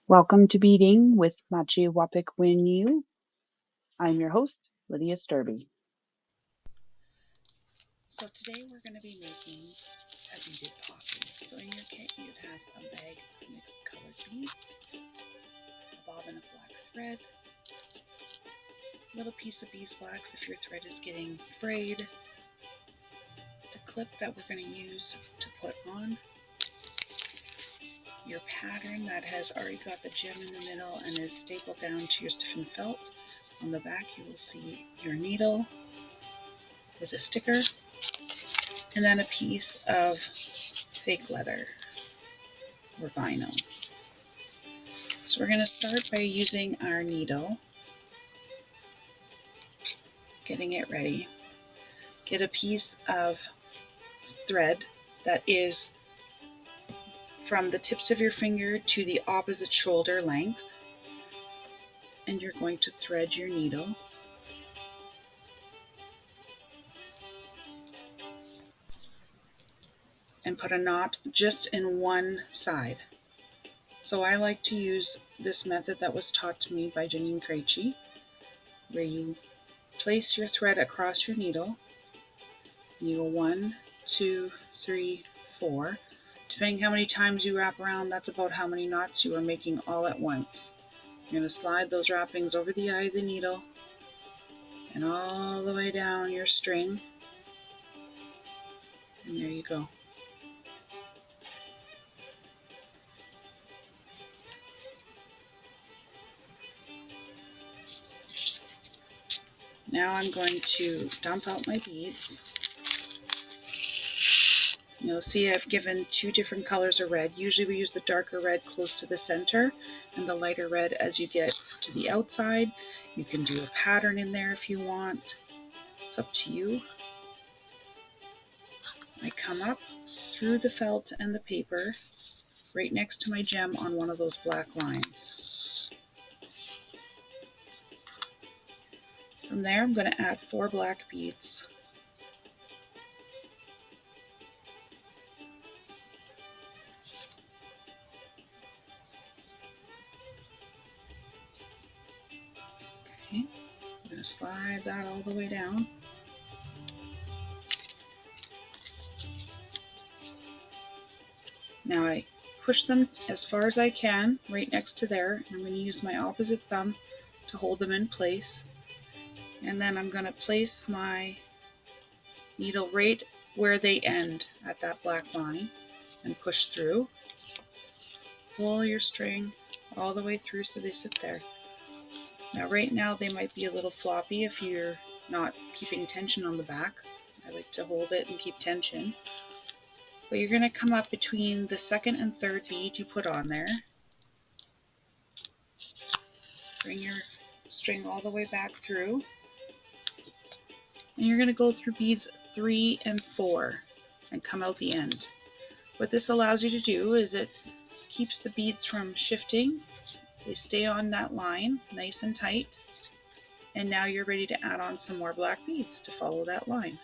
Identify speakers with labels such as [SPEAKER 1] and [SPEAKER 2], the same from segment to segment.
[SPEAKER 1] Welcome to Beading with Machi Wapik Winyu. I'm your host, Lydia Sturby.
[SPEAKER 2] So today we're going to be making a beaded poppy. So in your kit you'd have a bag of mixed colored beads, a bobbin of black thread, a little piece of beeswax if your thread is getting frayed, the clip that we're going to use to put on, your pattern that has already got the gem in the middle and is stapled down to your stiffened felt. On the back you will see your needle with a sticker, and then a piece of fake leather or vinyl. So we're going to start by using our needle, getting it ready. Get a piece of thread that is from the tips of your finger to the opposite shoulder length, and you're going to thread your needle. And put a knot just in one side. So I like to use this method that was taught to me by Janine Krejci, where you place your thread across your needle. You go 1, 2, 3, 4. Depending how many times you wrap around, that's about how many knots you are making all at once. You're going to slide those wrappings over the eye of the needle and all the way down your string. And there you go. Now I'm going to dump out my beads. You'll see I've given 2 different colors of red. Usually we use the darker red close to the center and the lighter red as you get to the outside. You can do a pattern in there if you want. It's up to you. I come up through the felt and the paper right next to my gem on one of those black lines. From there I'm going to add 4 black beads. Okay, I'm going to slide that all the way down. Now I push them as far as I can right next to there. I'm going to use my opposite thumb to hold them in place. And then I'm going to place my needle right where they end at that black line and push through. Pull your string all the way through so they sit there. Now right now they might be a little floppy if you're not keeping tension on the back. I like to hold it and keep tension. But you're going to come up between the second and third bead you put on there. Bring your string all the way back through. And you're going to go through beads 3 and 4 and come out the end. What this allows you to do is it keeps the beads from shifting. They stay on that line nice and tight. And now you're ready to add on some more black beads to follow that line.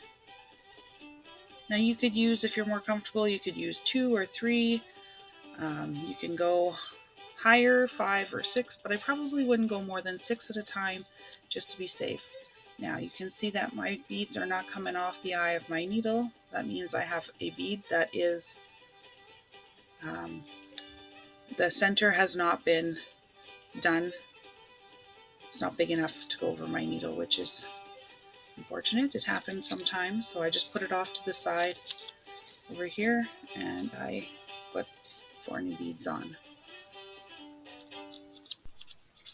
[SPEAKER 2] Now you could use, if you're more comfortable, you could use 2 or 3. You can go higher, 5 or 6, but I probably wouldn't go more than 6 at a time just to be safe. Now you can see that my beads are not coming off the eye of my needle. That means I have a bead that is, the center has not been done. It's not big enough to go over my needle, which is unfortunate. It happens sometimes, so I just put it off to the side over here and I put 4 new beads on.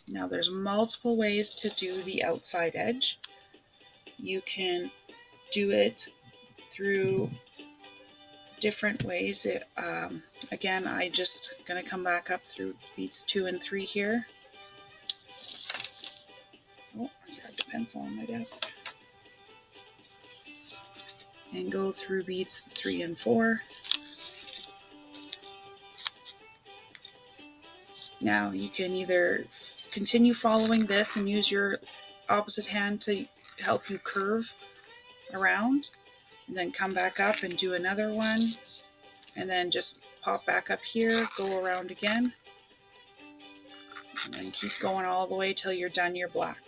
[SPEAKER 2] Now there's multiple ways to do the outside edge. You can do it through different ways. Again, I just going to come back up through beads 2 and 3 here. Oh, I grabbed a pencil on my desk. And go through beads 3 and 4. Now you can either continue following this and use your opposite hand to help you curve around, and then come back up and do another one, and then just pop back up here, go around again. And then keep going all the way till you're done your black.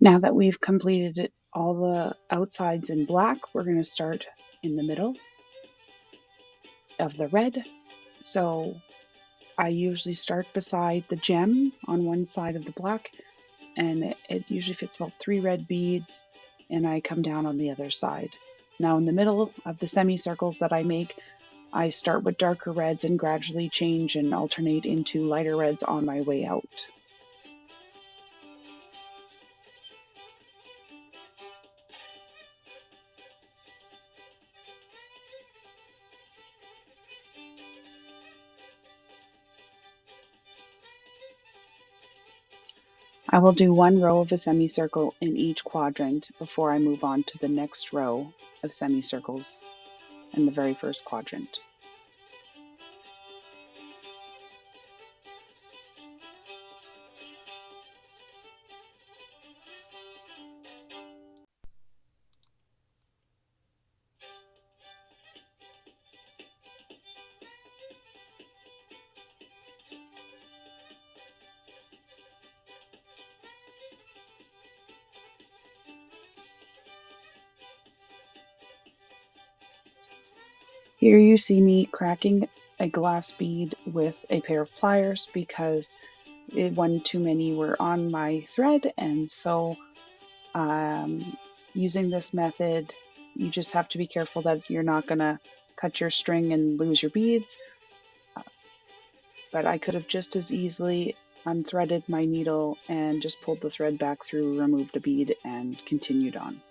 [SPEAKER 1] Now that we've completed all the outsides in black, we're going to start in the middle of the red. So I usually start beside the gem on one side of the black, and it usually fits about 3 red beads, and I come down on the other side. Now in the middle of the semicircles that I make, I start with darker reds and gradually change and alternate into lighter reds on my way out. I will do one row of a semicircle in each quadrant before I move on to the next row of semicircles in the very first quadrant. Here you see me cracking a glass bead with a pair of pliers because one too many were on my thread, and so using this method you just have to be careful that you're not going to cut your string and lose your beads, but I could have just as easily unthreaded my needle and just pulled the thread back through, removed a bead, and continued on.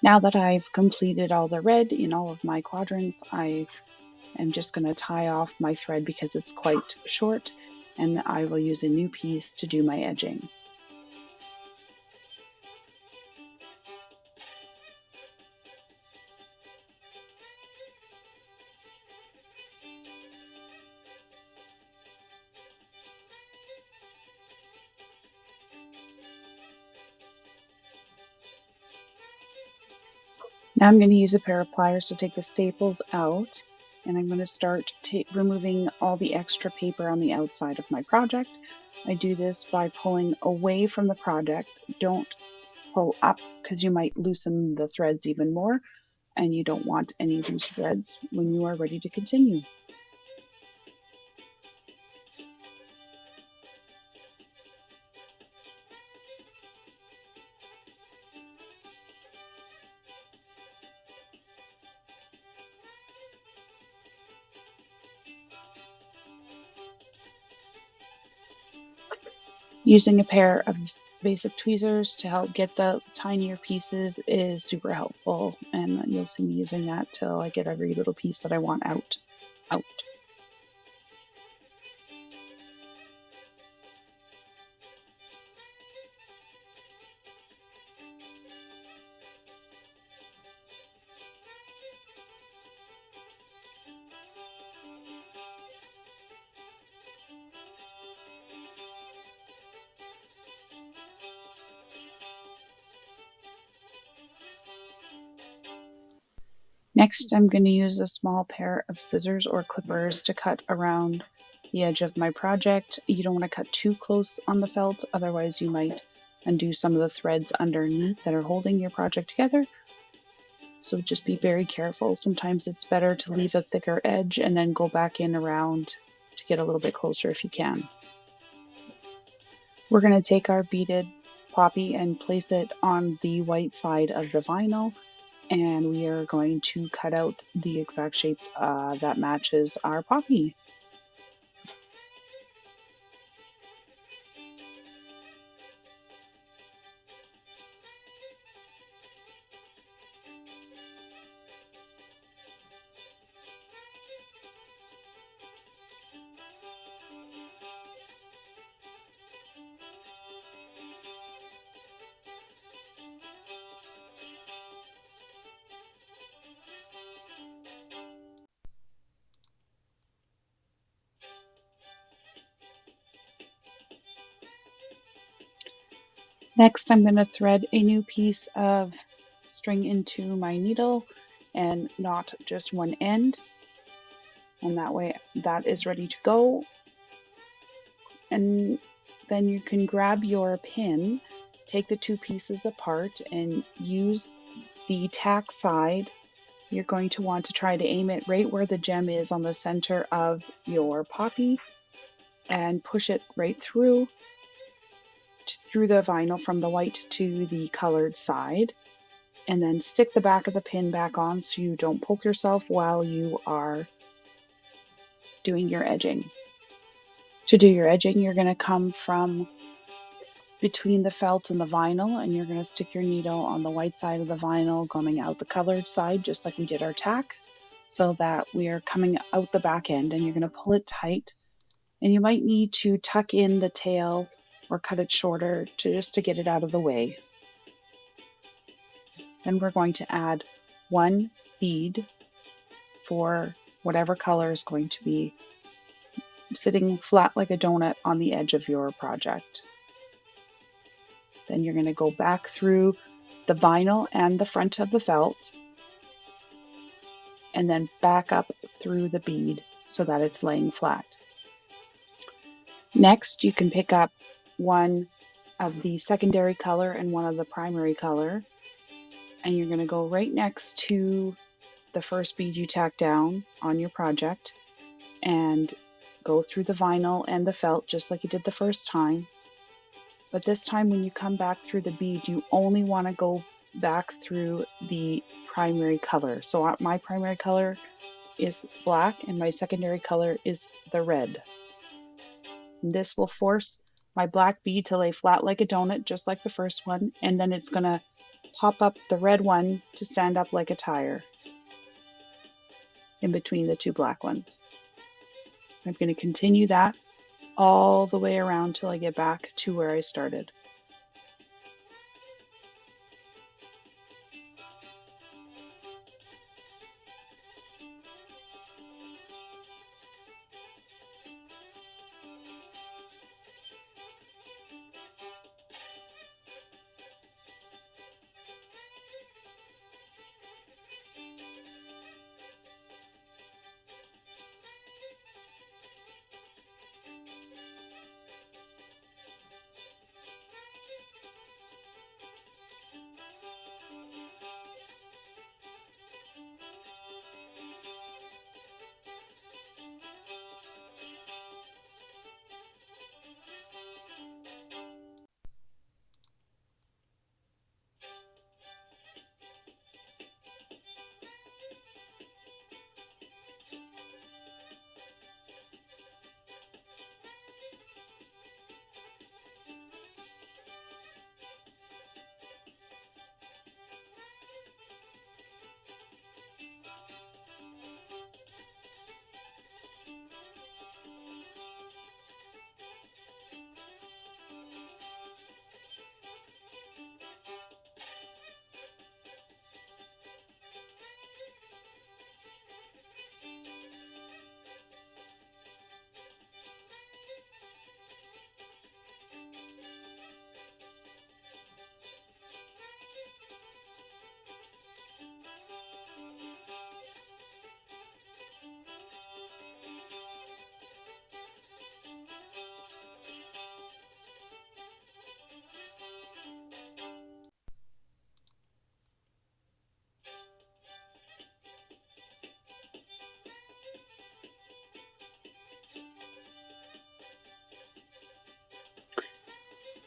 [SPEAKER 1] Now that I've completed all the red in all of my quadrants, I am just going to tie off my thread because it's quite short, and I will use a new piece to do my edging. Now I'm going to use a pair of pliers to take the staples out, and I'm going to start removing all the extra paper on the outside of my project. I do this by pulling away from the project. Don't pull up because you might loosen the threads even more, and you don't want any loose threads when you are ready to continue. Using a pair of basic tweezers to help get the tinier pieces is super helpful, and you'll see me using that till I get every little piece that I want out. Next, I'm going to use a small pair of scissors or clippers to cut around the edge of my project. You don't want to cut too close on the felt, otherwise you might undo some of the threads underneath that are holding your project together. So just be very careful. Sometimes it's better to leave a thicker edge and then go back in around to get a little bit closer if you can. We're going to take our beaded poppy and place it on the white side of the vinyl, and we are going to cut out the exact shape that matches our poppy. Next, I'm going to thread a new piece of string into my needle and knot just one end, and that way that is ready to go. And then you can grab your pin, take the two pieces apart, and use the tack side. You're going to want to try to aim it right where the gem is on the center of your poppy and push it right through the vinyl from the white to the colored side, and then stick the back of the pin back on so you don't poke yourself while you are doing your edging. To do your edging, you're going to come from between the felt and the vinyl, and you're going to stick your needle on the white side of the vinyl coming out the colored side, just like we did our tack, so that we are coming out the back end, and you're going to pull it tight. And you might need to tuck in the tail or cut it shorter just to get it out of the way. Then we're going to add one bead for whatever color is going to be sitting flat like a donut on the edge of your project. Then you're going to go back through the vinyl and the front of the felt, and then back up through the bead so that it's laying flat. Next, you can pick up one of the secondary color and one of the primary color, and you're going to go right next to the first bead you tack down on your project and go through the vinyl and the felt just like you did the first time. But this time when you come back through the bead, you only want to go back through the primary color. So my primary color is black and my secondary color is the red. And this will force my black bead to lay flat like a donut, just like the first one, and then it's going to pop up the red one to stand up like a tire in between the two black ones. I'm going to continue that all the way around till I get back to where I started.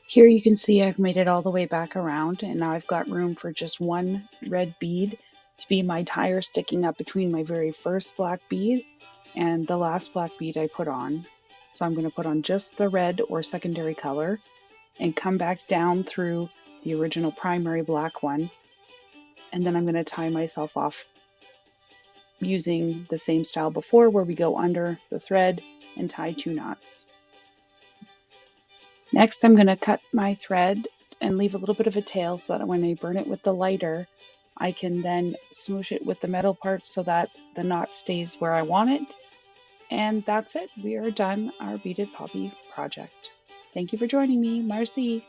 [SPEAKER 1] Here you can see I've made it all the way back around, and now I've got room for just one red bead to be my tire sticking up between my very first black bead and the last black bead I put on. So I'm going to put on just the red or secondary color and come back down through the original primary black one, and then I'm going to tie myself off using the same style before, where we go under the thread and tie 2 knots. Next, I'm going to cut my thread and leave a little bit of a tail so that when I burn it with the lighter, I can then smoosh it with the metal parts so that the knot stays where I want it. And that's it. We are done our beaded poppy project. Thank you for joining me. Marcy.